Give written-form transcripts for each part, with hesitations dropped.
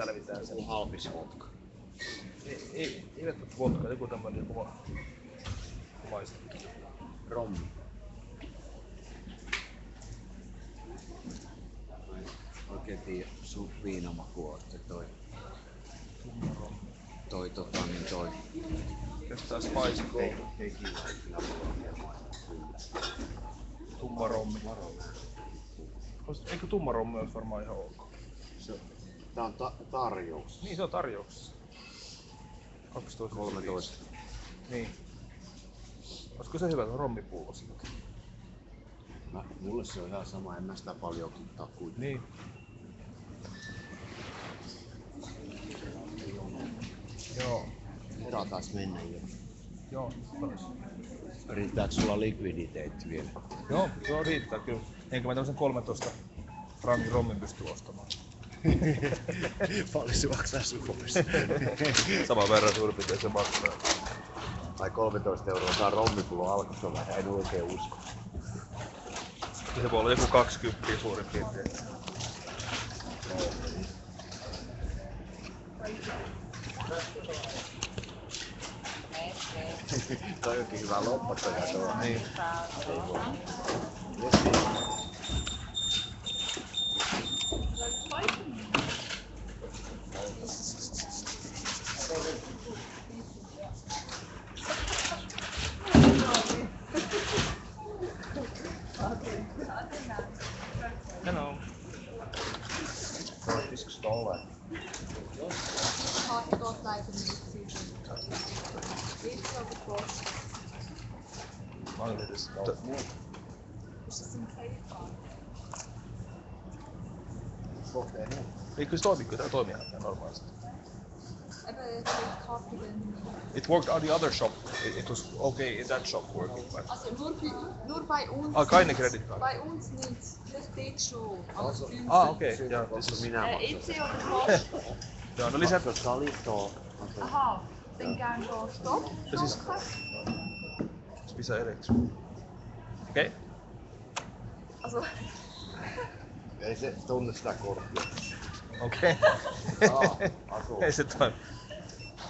sälvitään sen. Halpis vodka. Ei välttämättä vodka, joku tämmönen joku maistettu. Rommi. Oikein tiedä sun viinamakua, että toi. Toi. Kestaa Spice Gold. Tequila kyllä mulla kyllä. Tumma rommi. Eikö tumma rommi olisi varmaan ihan ok? Tää on tarjouksessa. Niin se on tarjouksessa. 13. Niin. Olisiko se hyvä, se on rommipullo siitä? Mulle se on ihan sama, en mä sitä paljon kittaa kuitenkaan. Niin. Joo. Herra taas mennä jo. Joo, taas. Riittääkö sulla likviditeetti vielä? Joo, riittää kyllä. Enkä mä tämmösen 13 frankin rommin pysty ostamaan. Paljon se maksaa Suomessa? Saman verran suurin piirtein se maksaa. Ai 13 € saa rommipullo alkossa vähän, en oikein usko. Se voi olla joku 20 suurin piirtein. Toi onkin hyvä loppattaja tuo. Niin. Hello. Voitisiko tolle? Har gått live på nyhetssidan. It's over course. Precis K-fan. Eikö se toimi? Kyllä tää toimii ihan normaalisti. Kaffeen. It worked on the other shop. It was okay in that shop working. But... Also nur bei uns. Keine Credit Card. Bei uns nicht. Das steht schon. Also, Okei. Ja, Minä EC oder Post? joo, no lisää. Salito. Aha, dann gern da Stopp. Das ist- Visa Elex. Okei. Also, Ei se tunne sitä korttia. Okei. Asuu. Ei se toimi.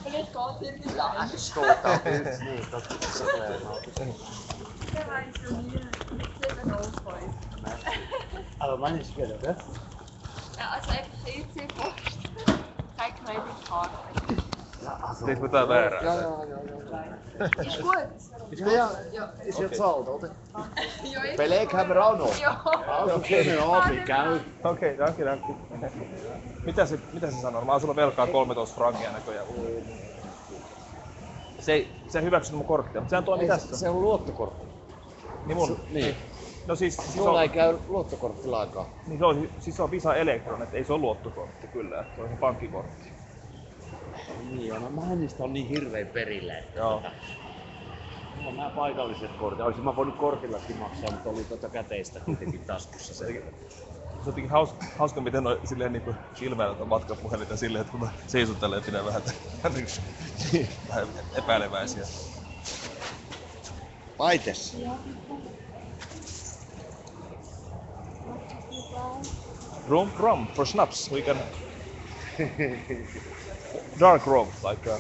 vielleicht geht ihr nicht an. Tuota yksi niin, totta se Der weiß ja nie. 7,05. Aber meine ist wieder, ne? Ja, also einfach EC Post. Kein Kreditkarte. Ja, also. Teitkö tää väärää? Ja. Ist gut. Ja, ist jetzt alt, oder? Ja, ist Beleg haben wir auch noch. Ja. Also, schönen Abend, gell? Okei, danke. Mitä se sanoo? Mä oon sulla velkaa 13 frankia näköjään. Se ei hyväksynyt mun korttia, mutta sehän toimii tässä. Se on luottokortti. Niin mun. Niin. No siis Mulla ei käy luottokorttilla aikaa. niin se on Visa Electron, että ei se ole luottokortti kyllä, se on se pankkikortti. Niin, no mä en niistä on niin hirvein perillä. Joo. Mulla on nämä paikalliset kortit. Olisin mä voinut kortillakin maksaa, mutta oli käteistä kuitenkin taskussa. Se on jotenkin hauska miten noi silleen niinku ilmeellä ton matkapuhelinta silleen, että kun mä seison tälleen ja pidän vähän epäileväisiä. Paites. Rum for schnapps. We can dark rum like